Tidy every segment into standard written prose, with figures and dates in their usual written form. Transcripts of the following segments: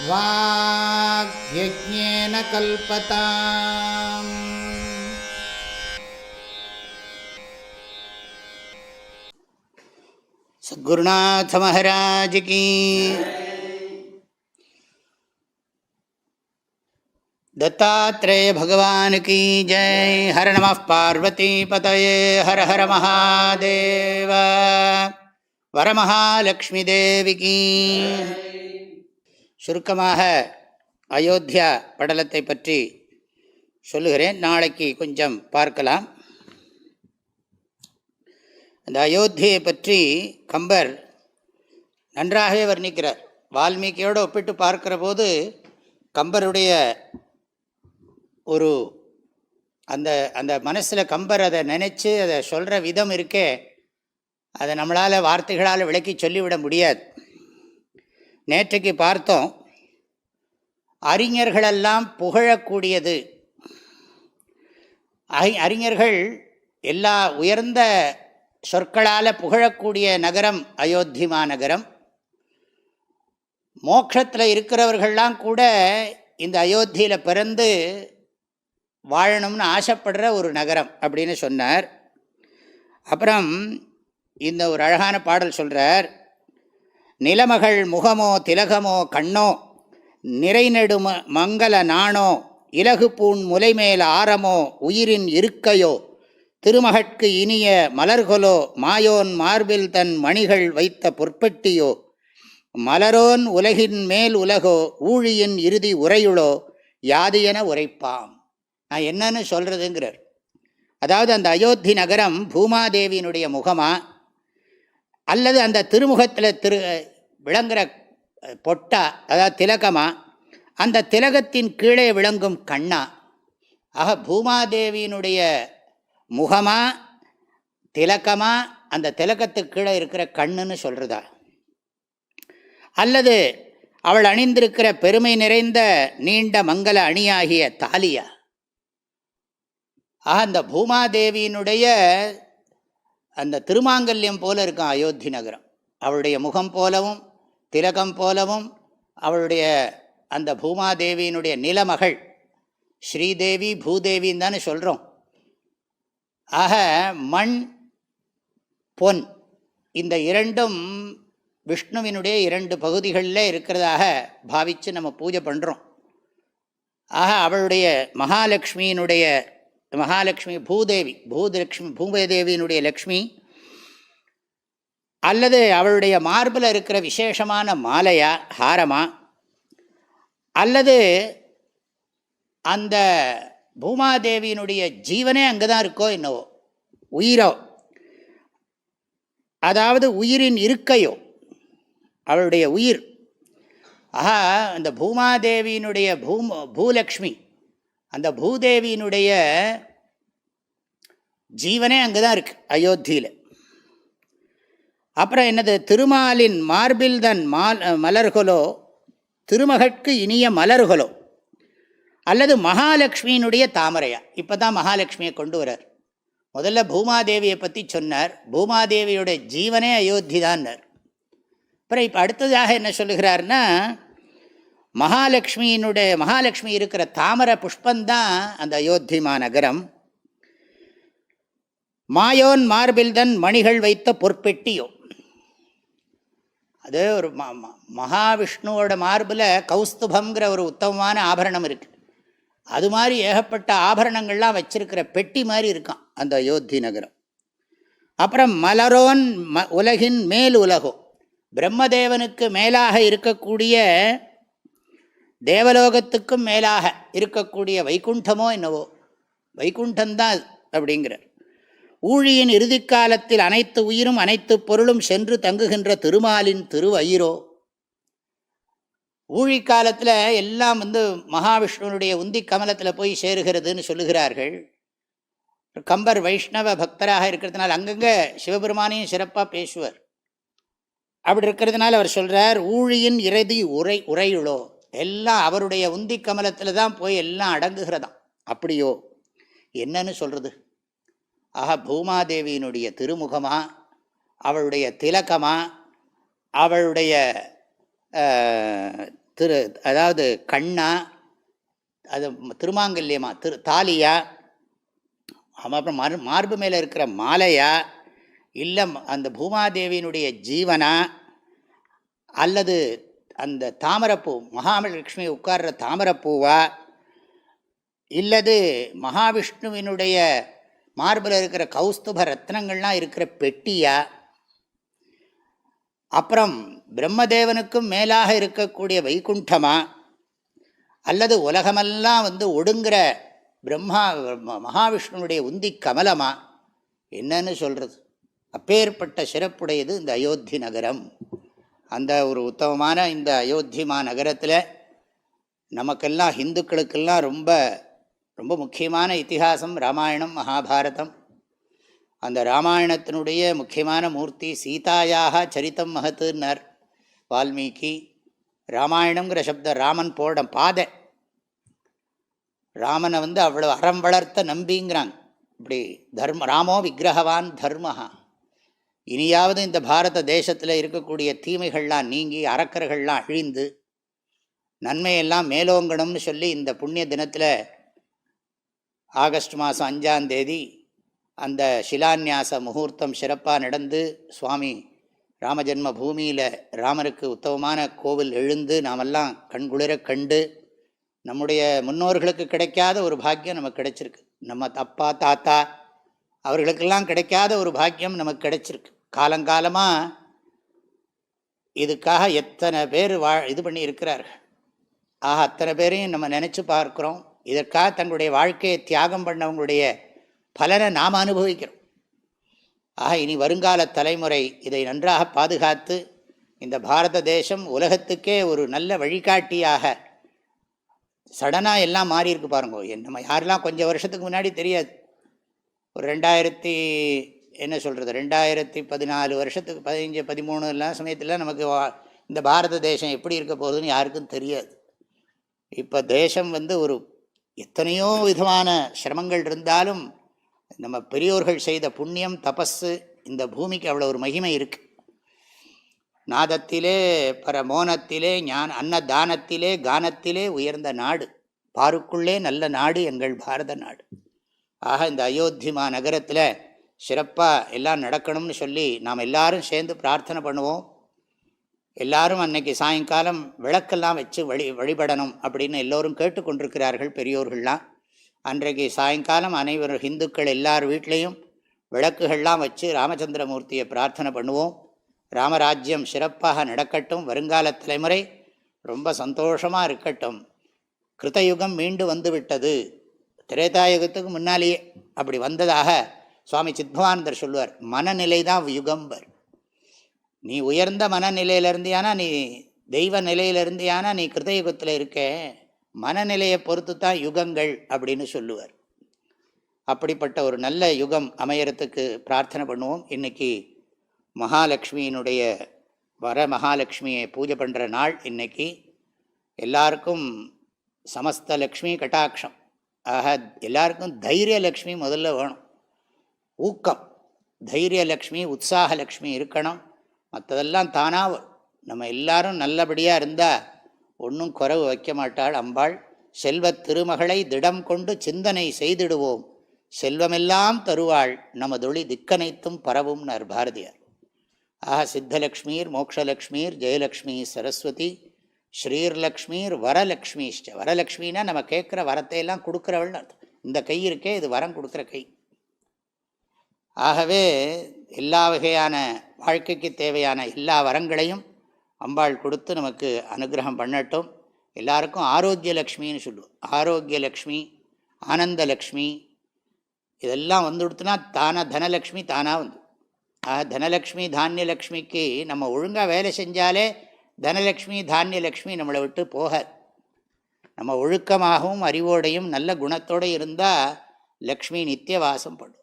வாக்யஜ்ஞேன கல்பதாம். Sadgurunath Maharaj key. Dattatreya பகவான் key Jai. Hara நம பார்வதி பதயே. ஹர ஹர மகாதேவ. வரமகாலக்ஷ்மி தேவி key. சுருக்கமாக அயோத்தியா படலத்தை பற்றி சொல்லுகிறேன், நாளைக்கு கொஞ்சம் பார்க்கலாம். அந்த அயோத்தியை பற்றி கம்பர் நன்றாகவே வர்ணிக்கிறார். வால்மீகியோடு ஒப்பிட்டு பார்க்கிற போது கம்பருடைய ஒரு அந்த அந்த மனசில் கம்பர் அதை நினச்சி அதை சொல்கிற விதம் இருக்கே, அதை நம்மளால் வார்த்தைகளால் விளக்கி சொல்லிவிட முடியாது. நேற்றைக்கு பார்த்தோம், அறிஞர்களெல்லாம் புகழக்கூடியது. அறிஞர்கள் எல்லா உயர்ந்த சொற்களால் புகழக்கூடிய நகரம் அயோத்தி மாநகரம். மோட்சத்தில் இருக்கிறவர்கள்லாம் கூட இந்த அயோத்தியில் பிறந்து வாழணும்னு ஆசைப்படுற ஒரு நகரம் அப்படின்னு சொன்னார். அப்புறம் இந்த ஒரு அழகான பாடல் சொல்கிறார். நிலமகள் முகமோ திலகமோ கண்ணோ நிறைநெடு மங்கள நாணோ இலகு பூண் முலைமேல் ஆரமோ உயிரின் இருக்கையோ திருமகட்கு இனிய மலர்களோ மாயோன் மார்பில் தன் மணிகள் வைத்த பொற்பட்டியோ மலரோன் உலகின் மேல் உலகோ ஊழியின் இறுதி உரையுளோ யாது என உரைப்பாம். நான் என்னன்னு சொல்கிறதுங்கிறார். அதாவது அந்த அயோத்தி நகரம் பூமாதேவியினுடைய முகமா, அல்லது அந்த திருமுகத்தில் விளங்குகிற பொட்டா, அதாவது திலகமா, அந்த திலகத்தின் கீழே விளங்கும் கண்ணா? ஆக பூமாதேவியினுடைய முகமா, திலகமா, அந்த திலகத்துக்கு கீழே இருக்கிற கண்ணுன்னு சொல்கிறதா? அல்லது அவள் அணிந்திருக்கிற பெருமை நிறைந்த நீண்ட மங்கள அணியாகிய தாலியா? ஆக அந்த பூமாதேவியினுடைய அந்த திருமாங்கல்யம் போல இருக்கும் அயோத்தி நகரம். அவளுடைய முகம் போலவும் திலகம் போலவும் அவளுடைய அந்த பூமாதேவியினுடைய நிலமகள் ஸ்ரீதேவி பூதேவின்னு தானே சொல்கிறோம். ஆக மண் பொன் இந்த இரண்டும் விஷ்ணுவினுடைய இரண்டு பகுதிகளில் இருக்கிறதாக பாவித்து நம்ம பூஜை பண்ணுறோம். ஆக அவளுடைய மகாலட்சுமி பூதேவியினுடைய லக்ஷ்மி, அல்லது அவளுடைய மார்பில் இருக்கிற விசேஷமான மாலையா, ஹாரமா, அல்லது அந்த பூமாதேவியினுடைய ஜீவனே அங்கே தான் இருக்கோ என்னவோ, உயிரோ, அதாவது உயிரின் இருக்கையோ, அவளுடைய உயிர். ஆஹா, அந்த பூமாதேவியினுடைய பூலக்ஷ்மி, அந்த பூதேவியினுடைய ஜீவனே அங்கே தான் இருக்குது அயோத்தியில். அப்புறம் என்னது? திருமாலின் மார்பில் தன் மலர்களோ திருமகட்கு இனிய மலர்களோ, அல்லது மகாலட்சுமியினுடைய தாமரையா? இப்போ தான் மகாலட்சுமியை கொண்டு வரார். முதல்ல பூமாதேவியை பற்றி சொன்னார். பூமாதேவியோட ஜீவனே அயோத்தி தான்னார். அப்புறம் இப்போ அடுத்ததாக என்ன சொல்லுகிறார்னா, மகாலட்சுமி இருக்கிற தாமரை புஷ்பந்தான் அந்த அயோத்தி மாநகரம். மாயோன் மார்பில் தன் மணிகள் வைத்த பொற்பெட்டியோ, அது ஒரு மகாவிஷ்ணுவோட மார்பில் கௌஸ்துபங்கிற ஒரு உத்தமமான ஆபரணம் இருக்குது. அது மாதிரி ஏகப்பட்ட ஆபரணங்கள்லாம் வச்சிருக்கிற பெட்டி மாதிரி இருக்கான் அந்த அயோத்தி நகரம். அப்புறம் மலரோன் உலகின் மேல் உலகோ, பிரம்மதேவனுக்கு மேலாக இருக்கக்கூடிய, தேவலோகத்துக்கும் மேலாக இருக்கக்கூடிய வைகுண்டமோ என்னவோ, வைகுண்டந்தான் அப்படிங்கிறார். ஊழியின் இறுதிக்காலத்தில் அனைத்து உயிரும் அனைத்து பொருளும் சென்று தங்குகின்ற திருமாலின் திருவயிரோ, ஊழிக்காலத்தில் எல்லாம் மகாவிஷ்ணுனுடைய உந்தி கமலத்தில் போய் சேருகிறதுன்னு சொல்லுகிறார்கள். கம்பர் வைஷ்ணவ பக்தராக இருக்கிறதுனால அங்கங்கே சிவபெருமானையும் சிறப்பாக பேசுவார். அப்படி இருக்கிறதுனால அவர் சொல்கிறார், ஊழியின் இறுதி உரையுளோ, எல்லாம் அவருடைய உந்தி கமலத்தில் தான் போய் எல்லாம் அடங்குகிறதாம். அப்படியோ என்னன்னு சொல்கிறது? ஆக பூமாதேவியினுடைய திருமுகமா, அவளுடைய திலகமா, அவளுடைய அதாவது கண்ணா, அது திருமாங்கல்யமா, தாலியா, அப்புறம் மார்பு மேலே இருக்கிற மாலையா, இல்லை அந்த பூமாதேவியினுடைய ஜீவனா, அல்லது அந்த தாமரைப்பூ மகாலட்சுமி உட்கார்ற தாமரைப்பூவா, இல்லது மகாவிஷ்ணுவினுடைய மார்பில் இருக்கிற கௌஸ்துப ரத்னங்கள்லாம் இருக்கிற பெட்டியா, அப்புறம் பிரம்மதேவனுக்கும் மேலாக இருக்கக்கூடிய வைகுண்டமா, அல்லது உலகமெல்லாம் ஒடுங்கிற பிரம்மா மகாவிஷ்ணுனுடைய உந்தி கமலமா, என்னன்னு சொல்கிறது? அப்பேற்பட்ட சிறப்புடையது இந்த அயோத்தி நகரம். அந்த ஒரு உத்தமமான இந்த அயோத்திமா நகரத்தில் நமக்கெல்லாம் ஹிந்துக்களுக்கெல்லாம் ரொம்ப ரொம்ப முக்கியமான இதிகாசம் ராமாயணம் மகாபாரதம். அந்த ராமாயணத்தினுடைய முக்கியமான மூர்த்தி சீதாயாக சரித்தம் மகத்துன்னர் வால்மீகி. ராமாயணங்கிற சப்தம் ராமன் போட பாதை, ராமனை அவ்வளோ அறம் வளர்த்த நம்பிங்கிறாங்க. இப்படி ராமோ விக்கிரகவான் தர்மஹா. இனியாவது இந்த பாரத தேசத்தில் இருக்கக்கூடிய தீமைகள்லாம் நீங்கி அரக்கர்கள்லாம் அழிந்து நன்மையெல்லாம் மேலோங்கணும்னு சொல்லி இந்த புண்ணிய தினத்தில் ஆகஸ்ட் மாதம் 5ஆம் தேதி அந்த சிலான்யாச முகூர்த்தம் சிறப்பாக நடந்து சுவாமி ராமஜென்ம பூமியில் ராமருக்கு உத்தமமான கோவில் எழுந்து நாமெல்லாம் கண்குளிர கண்டு நம்முடைய முன்னோர்களுக்கு கிடைக்காத ஒரு பாக்கியம் நமக்கு கிடைச்சிருக்கு. நம்ம அப்பா தாத்தா அவர்களுக்கெல்லாம் கிடைக்காத ஒரு பாக்கியம் நமக்கு கிடைச்சிருக்கு. காலங்காலமாக இதுக்காக எத்தனை பேர் இது பண்ணி இருக்கிறார்கள். அத்தனை பேரையும் நம்ம நினச்சி பார்க்குறோம். இதற்காக தங்களுடைய வாழ்க்கையை தியாகம் பண்ணவங்களுடைய பலனை நாம் அனுபவிக்கிறோம். இனி வருங்கால தலைமுறை இதை நன்றாக பாதுகாத்து இந்த பாரத தேசம் உலகத்துக்கே ஒரு நல்ல வழிகாட்டியாக சடனாக எல்லாம் மாறி இருக்கு பாருங்க. நம்ம யாரெல்லாம் கொஞ்சம் வருஷத்துக்கு முன்னாடி தெரியாது. ஒரு 2014 வருஷத்துக்கு 15 13 சமயத்தில் நமக்கு இந்த பாரத தேசம் எப்படி இருக்க போகுதுன்னு யாருக்கும் தெரியாது. இப்போ தேசம் ஒரு எத்தனையோ விதமான சிரமங்கள் இருந்தாலும் நம்ம பெரியோர்கள் செய்த புண்ணியம் தபஸு இந்த பூமிக்கு அவ்வளோ ஒரு மகிமை இருக்குது. நாதத்திலே பரமோனத்திலே அன்னதானத்திலே கானத்திலே உயர்ந்த நாடு, பாருக்குள்ளே நல்ல நாடு எங்கள் பாரத நாடு. இந்த அயோத்திமா நகரத்தில் சிறப்பாக எல்லாம் நடக்கணும்னு சொல்லி நாம் எல்லாரும் சேர்ந்து பிரார்த்தனை பண்ணுவோம். எல்லாரும் அன்னைக்கு சாயங்காலம் விளக்கெல்லாம் வச்சு வழிபடணும் அப்படின்னு எல்லோரும் கேட்டுக்கொண்டிருக்கிறார்கள் பெரியோர்கள்லாம். அன்றைக்கு சாயங்காலம் அனைவரும் ஹிந்துக்கள் எல்லார் வீட்லேயும் விளக்குகள்லாம் வச்சு ராமச்சந்திரமூர்த்தியை பிரார்த்தனை பண்ணுவோம். ராமராஜ்யம் சிறப்பாக நடக்கட்டும், வருங்கால தலைமுறை ரொம்ப சந்தோஷமாக இருக்கட்டும். கிருத்தயுகம் மீண்டு வந்து விட்டது. திரேதாயுகத்துக்கு முன்னாலேயே அப்படி வந்ததாக சுவாமி சித்பவானந்தர் சொல்லுவார். மனநிலை தான் யுகம்பர். நீ உயர்ந்த மனநிலையில் இருந்தியானா, நீ தெய்வ நிலையில் இருந்தியானா நீ கிருத்தயுகத்தில் இருக்க. மனநிலையை பொறுத்து தான் யுகங்கள் அப்படின்னு சொல்லுவார். அப்படிப்பட்ட ஒரு நல்ல யுகம் அமையறதுக்கு பிரார்த்தனை பண்ணுவோம். இன்றைக்கி மகாலட்சுமியினுடைய மகாலட்சுமியை பூஜை பண்ணுற நாள். இன்றைக்கி எல்லாருக்கும் சமஸ்த லக்ஷ்மி கட்டாட்சம். எல்லாருக்கும் தைரியலக்ஷ்மி முதல்ல வேணும். ஊக்கம், தைரியலக்ஷ்மி, உற்சாகலக்ஷ்மி இருக்கணும். மற்றதெல்லாம் தானாக வரும். நம்ம எல்லாரும் நல்லபடியாக இருந்தால் ஒன்றும் குறைவு வைக்க மாட்டாள் அம்பாள். செல்வத் திருமகளை திடம் கொண்டு சிந்தனை செய்திடுவோம், செல்வமெல்லாம் தருவாள் நமதொழி திக்கனைத்தும் பரவும்னார் பாரதியார். சித்தலக்ஷ்மீர் மோக்ஷலக்ஷ்மீர் ஜெயலக்ஷ்மி சரஸ்வதி ஸ்ரீர்லக்ஷ்மீர் வரலக்ஷ்மிஷ்ட. வரலக்ஷ்மின்னா நம்ம கேட்குற வரத்தையெல்லாம் கொடுக்குறவள்னு அர்த்தம். இந்த கை இருக்கே இது வரம் கொடுக்குற கை. ஆகவே எல்லா வகையான வாழ்க்கைக்கு தேவையான எல்லா வரங்களையும் அம்பாள் கொடுத்து நமக்கு அனுகிரகம் பண்ணட்டும். எல்லாருக்கும் ஆரோக்கிய லக்ஷ்மின்னு சொல்லுவோம். ஆரோக்கிய லக்ஷ்மி, ஆனந்த லக்ஷ்மி இதெல்லாம் வந்துடுத்துனா தானாக தனலக்ஷ்மி தானாக வந்து. தனலக்ஷ்மி தானியலக்ஷ்மிக்கு நம்ம ஒழுங்காக வேலை செஞ்சாலே தனலக்ஷ்மி தானியலக்ஷ்மி நம்மளை விட்டு போகாது. நம்ம ஒழுக்கமாகவும் அறிவோடையும் நல்ல குணத்தோடு இருந்தால் லக்ஷ்மி நித்திய வாசம் பண்ணும்.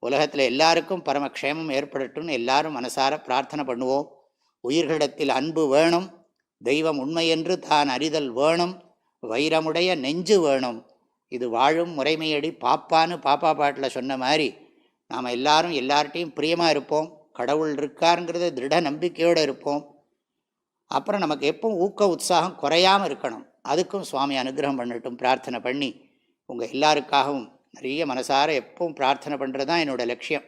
உலகத்தில் எல்லாருக்கும் பரமக்ஷேமம் ஏற்படட்டும்னு எல்லாரும் மனசார பிரார்த்தனை பண்ணுவோம். உயிர்களிடத்தில் அன்பு வேணும், தெய்வம் உண்மையென்று தான் அறிதல் வேணும், வைரமுடைய நெஞ்சு வேணும், இது வாழும் முறைமையடி பாப்பான்னு பாப்பா பாட்டில் சொன்ன மாதிரி நாம் எல்லாரும் எல்லார்ட்டையும் பிரியமாக இருப்போம். கடவுள் இருக்காருங்கிறத திருட நம்பிக்கையோடு இருப்போம். அப்புறம் நமக்கு எப்பவும் ஊக்க உற்சாகம் குறையாமல் இருக்கணும். அதுக்கும் சுவாமி அனுகிரகம் பண்ணட்டும் பிரார்த்தனை பண்ணி, உங்கள் எல்லாருக்காகவும் நிறைய மனசார எப்பவும் பிரார்த்தனை பண்ணுறது தான் என்னோடய லட்சியம்.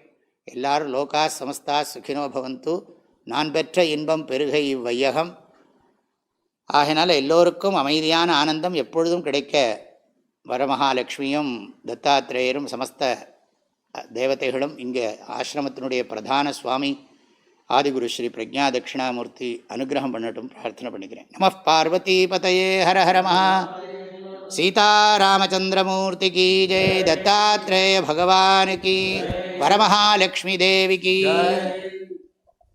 எல்லாரும் லோகா சமஸ்தா சுகினோ பவந்து, நான் பெற்ற இன்பம் பெருக இவ்வையகம். ஆகையினால எல்லோருக்கும் அமைதியான ஆனந்தம் எப்பொழுதும் கிடைக்க வரமகாலட்சுமியும் தத்தாத்திரேயரும் சமஸ்த தேவதைகளும் இங்கே ஆசிரமத்தினுடைய பிரதான சுவாமி ஆதிகுரு ஸ்ரீ பிரஜா தட்சிணாமூர்த்தி அனுகிரகம் பண்ணட்டும் பிரார்த்தனை பண்ணிக்கிறேன். நம பார்வதி பதயே ஹர ஹர மஹா சீதாராமச்சந்திரமூர்த்தி கீ ஜெய், தத்தாத்ரேய பகவான் கீ, வரமகாலட்சுமி தேவி கீ.